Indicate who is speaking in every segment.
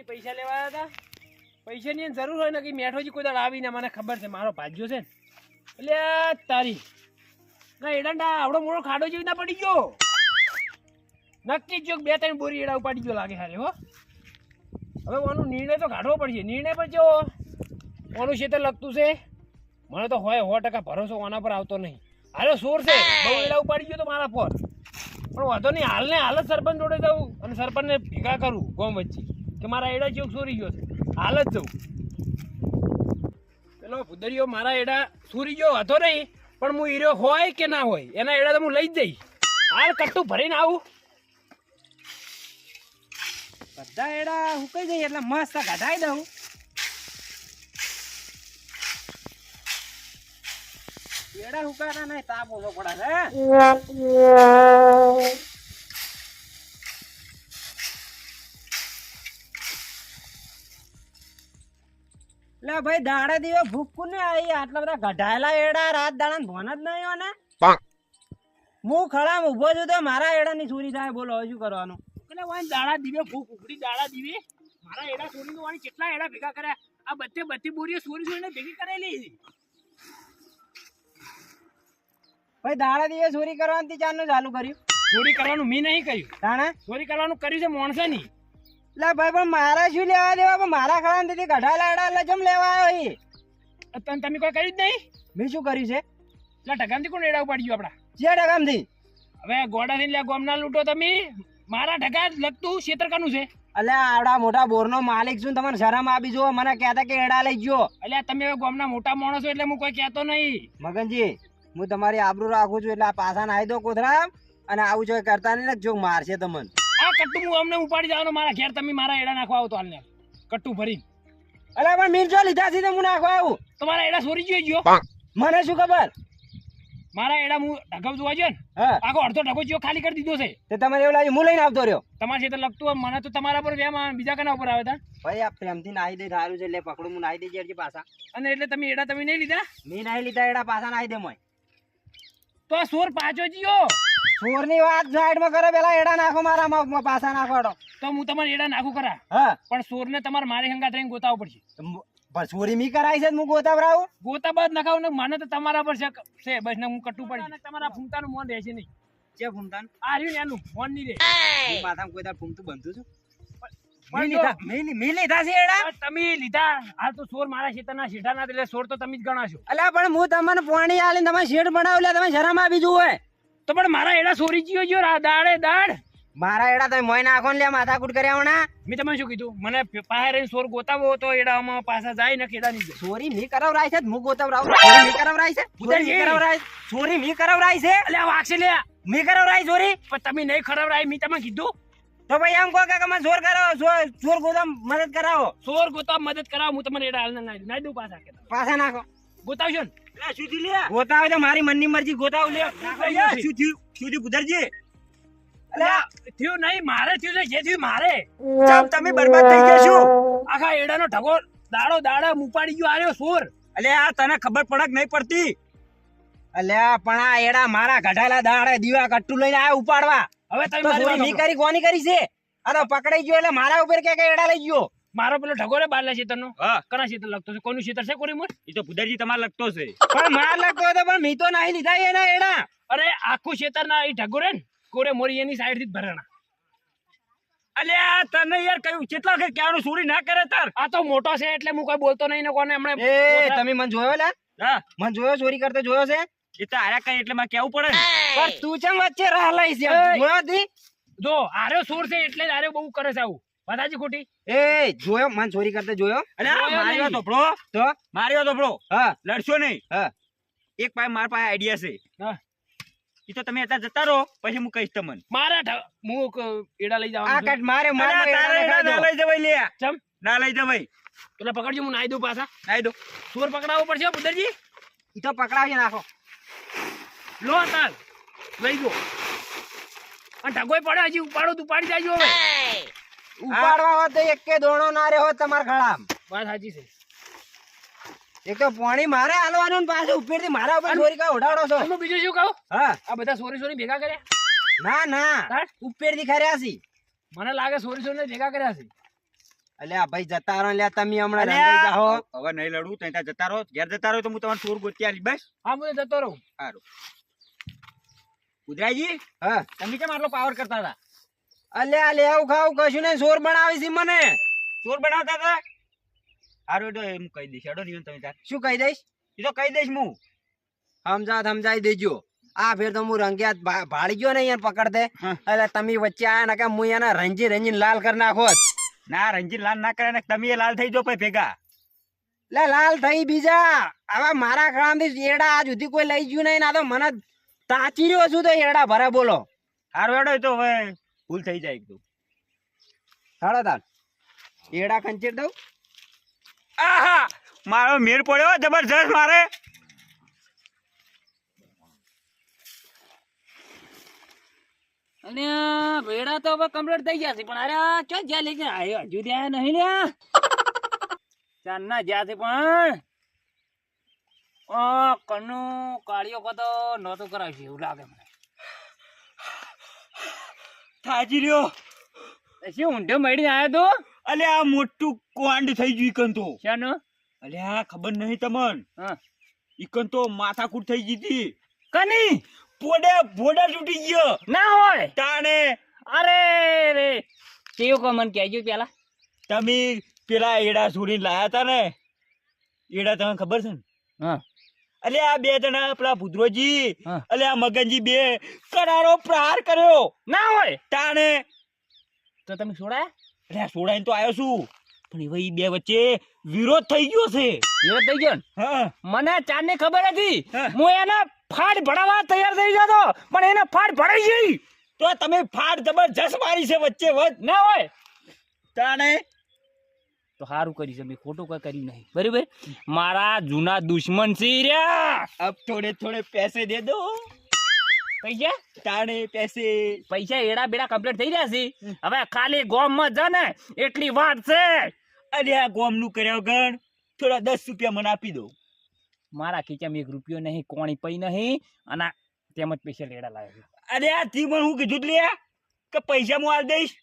Speaker 1: પૈસા લેવા હતા, પૈસાની જરૂર હોય ને કે મેઠોજી કોઈ દાડ આવીને મને ખબર છે મારો ભાગ્યો છે ને એટલે તારી ના એડા આવડો મોટો ખાડો જેવી ના પડી ગયો નક્કી જો 2-3 બોરી એડા ઉપાડી ગયો લાગે હારે હો. હવે ઓનો નિર્ણય તો કાઢવો પડશે. નિર્ણય પર જો ઓનું ક્ષેત્ર લગતું છે મને તો હોય 100% ભરોસો ઓના પર આવતો નહીં. હાલો સોર છે બહુ એડા ઉપાડી ગયો તો મારા પર પણ વાંધો નહીં. હાલને હાલ જ સરપંચ જોડે જવું અને સરપંચને ભેગા કરું ગોમ વચ્ચે કે મારા એડા ચેક ચોરી ગયો છે. હાલ જ જવું પેલો ભૂદરીઓ મારા એડા ચોરી ગયો હતો નહીં પણ હું હીરો હોય કે ના હોય એના એડા તો હું લઈ જ જઈશ. હાલ કટ્ટું ભરીને આવું.
Speaker 2: બધા એડા હુકાઈ જાય એટલે મસ્ત કઢાઈ દઉં. એડા હુકાતા નહીં તાપ ઓછો પડે છે. લે ભાઈ દાડે દીવે ભૂખું ને આવી આટલા બધા કઢાયેલા એડા રાત દાડા ભોન જ નહીં હોય ને. હું ખડામાં ઉભો છું તો મારા એડા ની ચોરી થાય. બોલો હવે શું કરવાનું?
Speaker 1: એટલે વાન દાડા દીવે ભૂખ ઉઘડી દાડા દીવે મારા એડા ચોરી વાળી કેટલા એડા ભેગા કર્યા. આ બધી બોરીઓ ચોરી ચોરીને ભેગી કરેલી.
Speaker 2: ભાઈ દાડા દીવે ચોરી કરવાની ચારનું ચાલુ કર્યું.
Speaker 1: ચોરી કરવાનું મેં નહીં કર્યું.
Speaker 2: તાણે
Speaker 1: ચોરી કરવાનું કર્યું છે માણસે નહીં.
Speaker 2: લે ભાઈ પણ મારા શું લેવા દેવા? પણ મારા ખડામાં તેથી કઢાયેલા એડા એટલે જમ લેવા આવ્યો એ.
Speaker 1: તમે કોઈ કર્યું જ નહીં.
Speaker 2: મેં શું કર્યું છે?
Speaker 1: એટલે ઢગામથી કોણ એડા ઉપાડી ગયો આપડા?
Speaker 2: જે ટકામથી
Speaker 1: હવે ગોડા થી ગોમના લૂંટો તમે. મારા ઢગા લગતું ક્ષેત્ર કાનું છે?
Speaker 2: અલ્યા આવડા મોટા બોરનો માલિક છું, તમને શરમ આપી જો. મને કહેતા કે એડા લઈ ગયો.
Speaker 1: એટલે તમે હવે ગોમના મોટા માણસો એટલે હું કોઈ કહેતો નહીં.
Speaker 2: મગનજી હું તમારી આબરૂ રાખું છું એટલે આ પાછા નાઈ દો કોથરા અને આવું જો કરતા નહીં ને જો મારશે તમને.
Speaker 1: આ કટ્ટુ હું અમને ઉપાડી જવાનો મારા ઘેર. તમે મારા એડા નાખવા આવો તો હાલને કટ્ટુ ભરી.
Speaker 2: અલ્યા પણ મીર જો લીધા છે હું નાખવા આવું.
Speaker 1: તમારા એડા ચોરી ગયો.
Speaker 2: મને શું ખબર?
Speaker 1: મારા એડા હું ઢગમ જોવા ગયો ને
Speaker 2: હા
Speaker 1: આખો અડધો ઢગો જેવો ખાલી કરી દીધો છે.
Speaker 2: તે તમને એવું લાગે હું લઈને આવતો રહ્યો?
Speaker 1: તમારે છે તો લગતું હોય મને તો તમારા પર વેમ બીજા કના ઉપર આવે તા.
Speaker 2: ભાઈ આ પ્રેમથી નાહી દે સારું છે એટલે પકડું હું નાહી દેજે હજી પાછા.
Speaker 1: અને એટલે તમે એડા તમે નહીં લીધા?
Speaker 2: મેં નાહી લીધા એડા પાછા નાહી દે મોય.
Speaker 1: તો આ સોર પાછો જીયો.
Speaker 2: ચોરની વાત સાઈડમાં કરો પેલા એડા નાખો મારા મગમાં પાછા નાખો.
Speaker 1: તો હું તમારે એડા નાખું ખરા
Speaker 2: હા
Speaker 1: પણ સોરને તમારે મારી હંગાત રહીને ગોતાવવું પડશે.
Speaker 2: પણ ચોરી મી કરાઈ છે હું ગોતાવરાવું?
Speaker 1: ગોતા બાદ નખાવ ને મને તો તમારા પર શક છે બસ ને હું કટ્ટું પડી. તમારા ફૂમતાનું મોન રહેશે નહીં.
Speaker 2: છે ફૂમતાન
Speaker 1: આ રહ્યું ને એનું મોન નહીં રહે.
Speaker 2: હું માથામાં કોઈ તાર ફૂમતું બનતું છું. મેં લીધા છે એડા.
Speaker 1: તમે લીધા. હાલ તો સોર મારા ખેતરના શેઠાના એટલે સોર તો તમે જ ગણાશો.
Speaker 2: અલ્યા પણ હું તમને પાણી આલીને તમે શેડ બનાવ લે તમે શરમ આપી જુઓ.
Speaker 1: તો પણ મારા એડા સોરી ગયો દાડે દાડ.
Speaker 2: મારા એડા તમે મોય નાખો ને લે માથાકૂટ કર્યા હોણા.
Speaker 1: મેં તમને શું કીધું? મને પાસે રહીને સોર ગોતાવો તો એડામાં પાછા જાય ને કેડા નહીં જાય.
Speaker 2: ચોરી મી કરાવરાય છે હું ગોતાવરાવ. ચોરી મી કરાવરાય છે. ચોરી મી કરાવરાય છે.
Speaker 1: એટલે આ વાગશે લે.
Speaker 2: મી કરાવરાય ચોરી?
Speaker 1: પણ તમે નહીં ખરાબ મેં તમે કીધું
Speaker 2: તો ભાઈ એમ કહો કે તમે ચોર કરાવો ચોર ગોતામ મદદ કરાવો.
Speaker 1: સોર ગોતા મદદ કરાવો. હું તમારે એડા હાલ નાઈ દઉં પાછા કે
Speaker 2: પાછા નાખો.
Speaker 1: ગોતાવશો ને?
Speaker 2: શું થયું લે? ગોતાવે તો મારી મનની મરજી ગોતાવ લે. શું થયું ગુદરજી?
Speaker 1: થયું નહીં મારે થયું છે જે થયું મારે.
Speaker 2: તમે બરબાદ થઈ ગયા છો.
Speaker 1: આખા એડાનો ઢગો દાડો દાડા ઉપાડી ગયો આર્યો સોર.
Speaker 2: અલ્યા તને ખબર પડક નહીં પડતી? અલ્યા પણ આ એડા મારા ગઢાલા દાડે દીવા કટ્ટુ લઈને આયા ઉપાડવા.
Speaker 1: હવે તમે
Speaker 2: તો ચોરી મી કરી કોની કરી છે? આ તો પકડાઈ ગયો એટલે મારા ઉપર કે એડા લઈ ગયો.
Speaker 1: મારો પેલો ઢગો રે બારલા ક્ષેત્રનો કના ક્ષેત્ર લગતો છે? કોનું ક્ષેત્ર છે? કોરી મોર
Speaker 3: એ તો ભુદારજી તમારે લગતો છે.
Speaker 2: પણ માર લગતો હતો પણ મી તો નહીં લીધા એના એડા.
Speaker 1: અરે આખું ક્ષેત્ર ના એ ઢગો રે ને કોરે મોરી એની સાઈડ થી જ ભરાણા.
Speaker 3: અલ્યા તને યાર કયું કેટલા કે ક્યાંનું ચોરી ના કરે તાર?
Speaker 1: આ તો મોટો છે એટલે હું કોઈ બોલતો નહીં ને કોને હમણે.
Speaker 2: એ તમે મને જોયો લે?
Speaker 3: હા
Speaker 2: મને જોયો ચોરી કરતો જોયો છે?
Speaker 3: એ તો આર્યા કઈ એટલે મારે કેવું પડે ને.
Speaker 2: પણ તું ચમ વચ્ચે રાહ લઈ છે? જોયો તી?
Speaker 1: જો આર્યો સોર છે એટલે આર્યો બહુ કરે છે આવું. બધાજી ખોટી.
Speaker 2: એ જોયો મને ચોરી કરતા જોયો?
Speaker 3: અલ્યા માર્યો ધોપડો
Speaker 2: તો
Speaker 3: માર્યો ધોપડો.
Speaker 2: હા
Speaker 3: લડશો નહીં.
Speaker 2: હા
Speaker 3: એક પાસે મારા પાસે આઈડિયા છે.
Speaker 1: હા
Speaker 3: એ તો તમે અત્યારે જતા રહો પછી હું કહીશ તમને.
Speaker 1: મારા હું એડા લઈ
Speaker 2: આ
Speaker 1: જવાનું.
Speaker 2: કાટ મારે
Speaker 3: અલ્યા, તારા એડા ના લઈ જવાય લે.
Speaker 1: ચમ
Speaker 3: ના લઈ જવાય.
Speaker 1: પેલા પકડજો હું નાઈ દઉં પાછા.
Speaker 3: નાઈ દો.
Speaker 1: સોર પકડાવવો પડશે બુદરજી.
Speaker 2: ઈ તો પકડાવી નાખો.
Speaker 1: લો તાલ લઈ ગયો. અને ઢગોય પડે હજી ઉપાડો ઉપાડી જાજો હવે.
Speaker 2: ઉપાડવા હોત તો એક કે દોણો ના રે હોત તમાર ખળામ.
Speaker 1: વાત સાચી છે.
Speaker 2: એક તો પાણી મારે હાલવાનું ને પાછું ઉપરથી મારા ઉપર ચોરી કા ઉડાડો છો.
Speaker 1: તમે બીજું શું કહો
Speaker 2: હા
Speaker 1: આ બધા સોરી ભેગા કર્યા
Speaker 2: ના
Speaker 1: હા?
Speaker 2: ઉપરથી ખર્યા છી.
Speaker 1: મને લાગે સોરી ભેગા કર્યા છે
Speaker 2: અલ્યા ભાઈ જતા રહો લ્યા તમે હમણાં
Speaker 3: અલ્યા,
Speaker 2: રંગાઈ જાહો.
Speaker 3: હવે નહીં લડું તઈ ત્યાં જતા રહો ઘેર જતા રહો તો હું તમારે ચોર ગોતી આલીશ બસ
Speaker 1: હા હું જતો રહું
Speaker 3: સારું ઉદરાજી
Speaker 2: હા
Speaker 3: તમે કેમ આટલો પાવર કરતા હતા
Speaker 2: અલ્યા લેવું ખાવું કશું ને સોર બનાવી છે મને.
Speaker 3: ચોર બનાવતા હતા સારું એટલે હું કહી દઈશ હેડો નહીં તમે તાર
Speaker 2: શું કહી દઈશ?
Speaker 3: એ તો કહી દઈશ હું
Speaker 2: સમજાવી દેજો. આ ફેર તો હું રંગ્યાત ભાળી ગયો ને અહીંયા પકડતે
Speaker 3: હા.
Speaker 2: એટલે તમે વચ્ચે આયા ને કે હું એને રંજી લાલ કરી નાખો.
Speaker 3: ના રંજીત લાલ ના કરે ને તમે એ લાલ થઈ જાઓ પછી ભેગા
Speaker 2: લે લાલ થઈ બીજા હવે મારા ખળામાંથી એડા આજ સુધી કોઈ લઈ ગયું નહીં. ના તો મને તાચી રહ્યો છું તો એડા ભરે બોલો.
Speaker 3: સારું હેડો એ તો હવે ભૂલ થઈ જાય એકદમ
Speaker 2: હાડો તાન એડા ખંચેર દઉં.
Speaker 3: આહા મારો મેર પડ્યો જબરજસ્ત મારે
Speaker 1: અને ભેડા તો હવે કમ્પ્લીટ થઈ ગયા છે પણ અરે ચો જ્યાં લઈ ગયા હજુ ત્યાં નહીં લ્યા ચાર ના જ્યાં છે પણ કન્નુ કાળિયો કતો નહોતો કરાવશે એવું લાગે મને
Speaker 3: થાજી રહ્યો
Speaker 1: શું ઊંધો મળી આવ્યો તો
Speaker 3: અલે આ મોટું કોંડ થઈ ગયું ઈકન તો
Speaker 1: શાનું
Speaker 3: અલે આ ખબર નહીં તમન
Speaker 1: હા
Speaker 3: ઈકન તો માથાકૂટ થઈ ગઈ હતી
Speaker 1: કની
Speaker 3: ભોડા તૂટી ગયો
Speaker 1: ના હોય
Speaker 3: તાણે
Speaker 1: અરે રે કેવું કો મને કહેજો પેલા
Speaker 3: તમે પેલા એડા છોડીને લાયા હતા ને એડા તમને ખબર છે ને
Speaker 1: હા
Speaker 3: અલે આ બે જણા પેલા ભુદ્રોજી
Speaker 1: હા.
Speaker 3: અલે આ મગનજી બે કરારો પ્રહાર કર્યો
Speaker 1: ના હોય
Speaker 3: તાણે
Speaker 1: તો તમે છોડાયા
Speaker 3: અરે આ છોડાઈને તો આવ્યો છું પણ હવે ઈ બે વચ્ચે વિરોધ થઈ ગયો છે
Speaker 1: વિરોધ થઈ ગયો ને
Speaker 3: હા
Speaker 1: મને ચાર ની ખબર હતી
Speaker 3: હા.
Speaker 1: હું એને ફાડ ભણાવવા તૈયાર થઈ જતો પણ એને ફાડ ભણાઈ ગઈ
Speaker 3: તો તમે ફાડ જબરજસ્ત મારી છે વચ્ચે વચ
Speaker 1: ના હોય
Speaker 3: તાણે
Speaker 1: તો સારું કરી છે મેં ખોટું કઈ કર્યું નહીં બરાબર મારા જૂના દુશ્મન છે રહ્યા
Speaker 3: અબ થોડે થોડે પૈસે દે દો
Speaker 1: પૈસા
Speaker 3: તાણે પૈસે
Speaker 1: પૈસા એડા બેડા કમ્પ્લીટ થઈ રહ્યા છે હવે ખાલી ગોમ માં જ ને એટલી વાત છે
Speaker 3: અરે આ ગોમનું કર્યો ગણ થોડા 10 રૂપિયા મને આપી દો
Speaker 1: મારા ખીચામાં 1 રૂપિયો નહીં કોણી પૈ નહીં અને તેમજ પૈસા લેડા લાવ્યો
Speaker 3: અરે આ થી મને હું કીધું લે કે પૈસા હું આલ દઈશ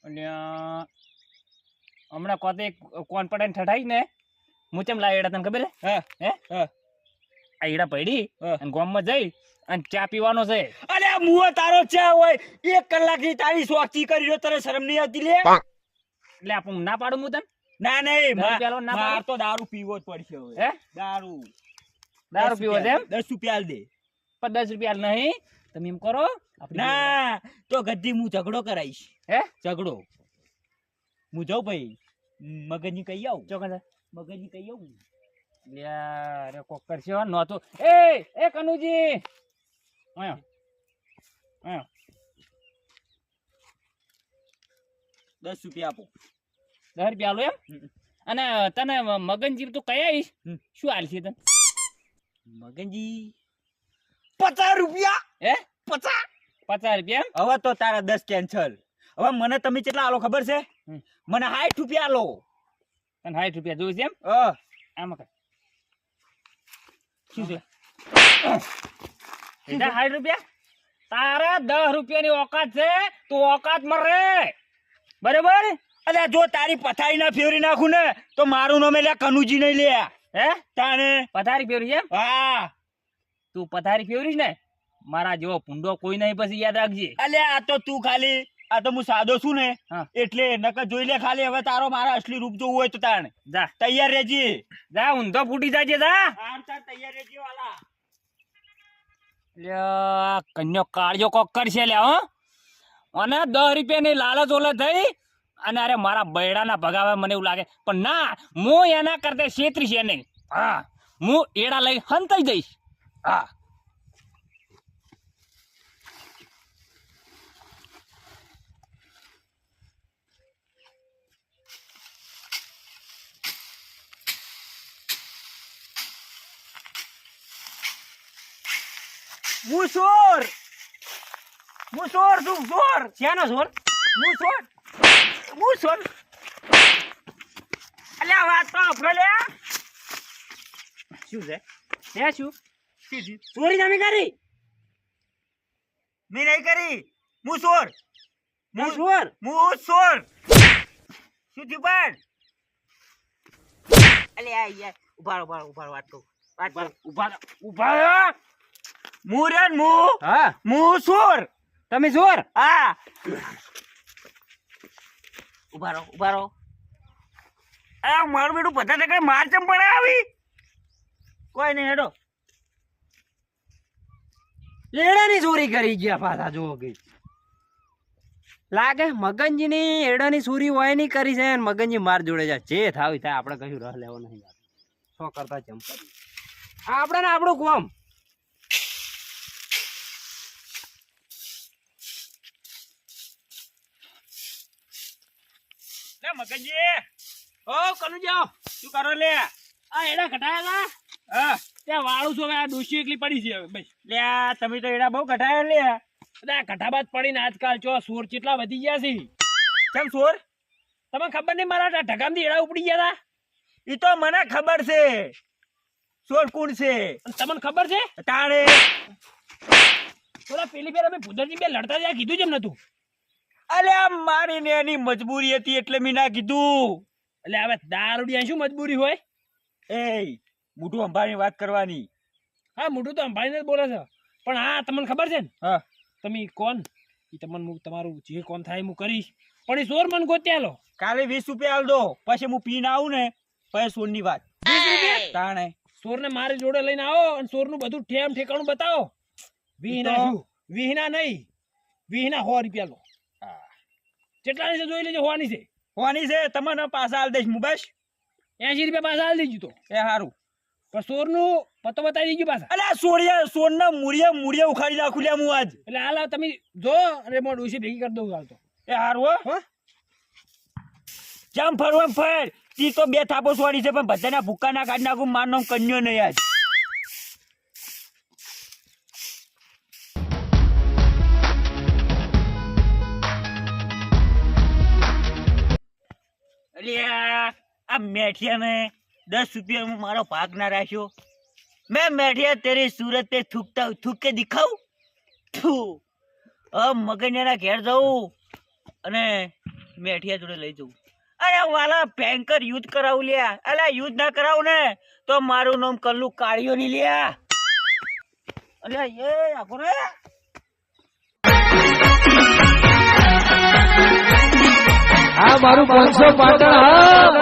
Speaker 1: અને હમણાં કોતે કોણ પડે ઠઠાઈ ને હું ચમ લાવ્યો એડા તને ખબર હે
Speaker 3: હા
Speaker 1: હે
Speaker 3: હા
Speaker 1: આ એડા પડી
Speaker 3: હા.
Speaker 1: અને ગોમમાં જઈ અને ચા પીવાનો છે
Speaker 3: અરે આ મુઓ તારો ચા હોય 1 કલાકની તારી સ્વાક્ષી કરી રહ્યો તને શરમ નહીં આવતી લે
Speaker 1: એટલે આપણે ના પાડું હું તને
Speaker 3: ના નહીં
Speaker 1: દારૂ પીવાનો ના
Speaker 3: માર
Speaker 1: પાડો?
Speaker 3: તો દારૂ પીવો જ પડશે હવે
Speaker 1: હે
Speaker 3: દારૂ
Speaker 1: દારૂ પીવો છે એમ
Speaker 3: 10 રૂપિયા આલ દે
Speaker 1: પણ 10 રૂપિયા નહીં તમે એમ કરો આપણે
Speaker 3: ના તો ગદ્દી હું ઝઘડો કરાઈશ
Speaker 1: હે
Speaker 3: ઝઘડો હું જાઉં ભાઈ મગજની કહી આવું
Speaker 1: ચોકન
Speaker 3: મગજની કહી આવું
Speaker 1: લ્યા રે કોક કરશે હો નહોતો એ કનુજી આયો આયો
Speaker 3: 10 રૂપિયા આપો
Speaker 1: 10 રૂપિયા આલો એમ
Speaker 3: હમ.
Speaker 1: અને તને મગનજી તું કઈ આવીશ
Speaker 3: હમ.
Speaker 1: શું આલશે તને
Speaker 3: મગનજી 50 રૂપિયા
Speaker 1: હે
Speaker 3: 50
Speaker 1: 50 રૂપિયા એમ
Speaker 3: હવે તો તારા 10 કેન્સલ હવે મને તમે કેટલા આલો ખબર છે
Speaker 1: હમ.
Speaker 3: મને 60 રૂપિયા આલો
Speaker 1: તને 60 રૂપિયા જોઈશે એમ આમાં કર શું છે સીધા 60 રૂપિયા તારા 10 રૂપિયાની ઓકાત છે તું ઓકાત માં રે બરાબર
Speaker 3: અલ્યા જો તારી પથારી ના ફેરવી નાખું ને તો મારું નામ એટલે કનુજી નહીં લે
Speaker 1: હે
Speaker 3: તાણે
Speaker 1: પથારી ફેરવી એમ
Speaker 3: હા
Speaker 1: તું પથારી ફેરવીશ ને મારા જેવો ભૂંડો કોઈ નહીં પછી યાદ રાખજે
Speaker 3: અલ્યા આ તો તું ખાલી આ તો હું સાદો છું ને
Speaker 1: હા.
Speaker 3: એટલે નકર જોઈ લે ખાલી હવે તારો મારા અસલી રૂપ જોવું હોય તો તાણે
Speaker 1: જા
Speaker 3: તૈયાર રહેજે
Speaker 1: જા ઊંધો ફૂટી જાજે જા
Speaker 3: આમ તાર તૈયાર રહેજે વાલા
Speaker 1: લ્યા કન્યો કાળજો કોક કરશે લ્યા હો અને 10 રૂપિયાની લાલચ ઓલે થઈ અને અરે મારા બૈડાના ભગાવે મને એવું લાગે પણ ના હું એના કરતા છેતરી છે નહીં હા હું એડા લઈ હંતાઈ જઈશ હા
Speaker 3: હું ચોર છું ચોર
Speaker 2: શેનો સોર?
Speaker 3: હું ચોર અલ્યા વાત તો આપણે લે
Speaker 2: શું છે હે શું ચોરી તમે કરી
Speaker 3: મેં નહીં કરી. હું ચોર.
Speaker 2: હું ચોર
Speaker 3: હું ચોર. શું થયું પણ?
Speaker 2: અલે આ યાર ઉભા વાત કહું
Speaker 1: ઉભા રહો.
Speaker 3: હું રે ને હું.
Speaker 2: હા
Speaker 3: હું ચોર.
Speaker 2: તમે ચોર
Speaker 3: હા.
Speaker 2: ઉભા રહો
Speaker 3: આ મારું બેટું બધા ટકા માર ચમ પડે આવી.
Speaker 2: કોઈ નહીં હેડો એડાની ચોરી કરી ગયા પાછા જો કે લાગે મગનજી ની એડાની ચોરી હોય ની કરી છે ને મગનજી માર જોડે જાય જે થાવ થાય આપણે કશું રહ લેવો નહીં સો કરતા ચંપા આપણે ને આપણું કોમ
Speaker 3: લે મગનજી.
Speaker 1: ઓ કનુ જાઓ.
Speaker 3: શું કરો લે?
Speaker 1: આ એડા ઘટાયા હતા
Speaker 3: હા.
Speaker 1: ત્યાં વાળું છું હવે. આ ડોશી એકલી પડી છે હવે ભાઈ.
Speaker 3: લે આ તમે તો એડા બહુ ઘટાયા લે.
Speaker 1: બધા ઘટાબાદ પડીને આજકાલ ચો સોર કેટલા વધી ગયા છે.
Speaker 3: કેમ ચોર?
Speaker 1: તમને ખબર નહીં મારા ઢગામથી એડા ઉપડી ગયા હતા.
Speaker 3: ઈ તો મને ખબર છે ચોર કોણ છે.
Speaker 1: અને તમને ખબર છે
Speaker 3: તાણે
Speaker 1: થોડા પેલી ફેર અમે ભૂદરજી બે લડતા ત્યાં કીધું જેમ નતું.
Speaker 3: અલ્યા મારી ને એની મજબૂરી હતી એટલે મેં ના કીધું.
Speaker 1: એટલે હવે દારૂડિયા શું મજબૂરી હોય.
Speaker 3: એ મોઢું અંબાની વાત કરવાની.
Speaker 1: હા મોઢું તો અંભાઈને જ બોલે છે પણ હા તમને ખબર છે ને
Speaker 3: હા.
Speaker 1: તમે કોણ એ તમને હું તમારું જે કોણ થાય હું કરીશ પણ એ ચોર મને ગોત્યા લો.
Speaker 3: કાલે 20 રૂપિયા આલ દો પછી હું પીને આવું ને પછી ચોરની વાત.
Speaker 1: 20 રૂપિયા
Speaker 3: તાણે
Speaker 1: ચોરને મારી જોડે લઈને આવો અને ચોરનું બધું ઠેમ ઠેકાણું બતાવો. વીહના શું વીહના નહીં વીહના 100 રૂપિયા લો. કેટલાની છે જોઈ લેજો. હોવાની છે
Speaker 3: હોવાની છે તમને પાછા આલ દઈશ હું બસ.
Speaker 1: 80 રૂપિયા પાછા આલી દેજો તો
Speaker 3: એ સારું.
Speaker 1: પણ ચોરનું પતો બતાવી દેજો પાછા.
Speaker 3: અલ્યા સોરના મૂળિયા ઉખાડી નાખું લ્યા હું આજ.
Speaker 1: એટલે હાલ તમે જો અને મોડ ઉસી ભેગી કરી દઉં હાલ તો.
Speaker 3: એ સારું હો.
Speaker 1: હા
Speaker 3: જેમ ફરવા ફર તી તો 2 થાપો સોડી છે પણ બધાના ભૂકા ના કાઢી નાખું. માર નામ કન્યો નહીં આજ. અલ્યા આ મેઠિયાને 10 રૂપિયા મારો ભાગ ના રાખ્યો. मैं मैठिया तेरी सूरत पे थूकता थूक के दिखाऊं. મગનિયાના ઘેર જવું અને મેઠિયા જોડે લઈ જવું. અરે વાલા ભયંકર યુદ્ધ કરાવું લ્યા. અલ્યા યુદ્ધ ના કરાવું ને તો મારું નામ કલ્લુ કાળિયો ની લ્યા. અલ્યા એ આખો રે
Speaker 4: આ મારું 500 પાટણ હા.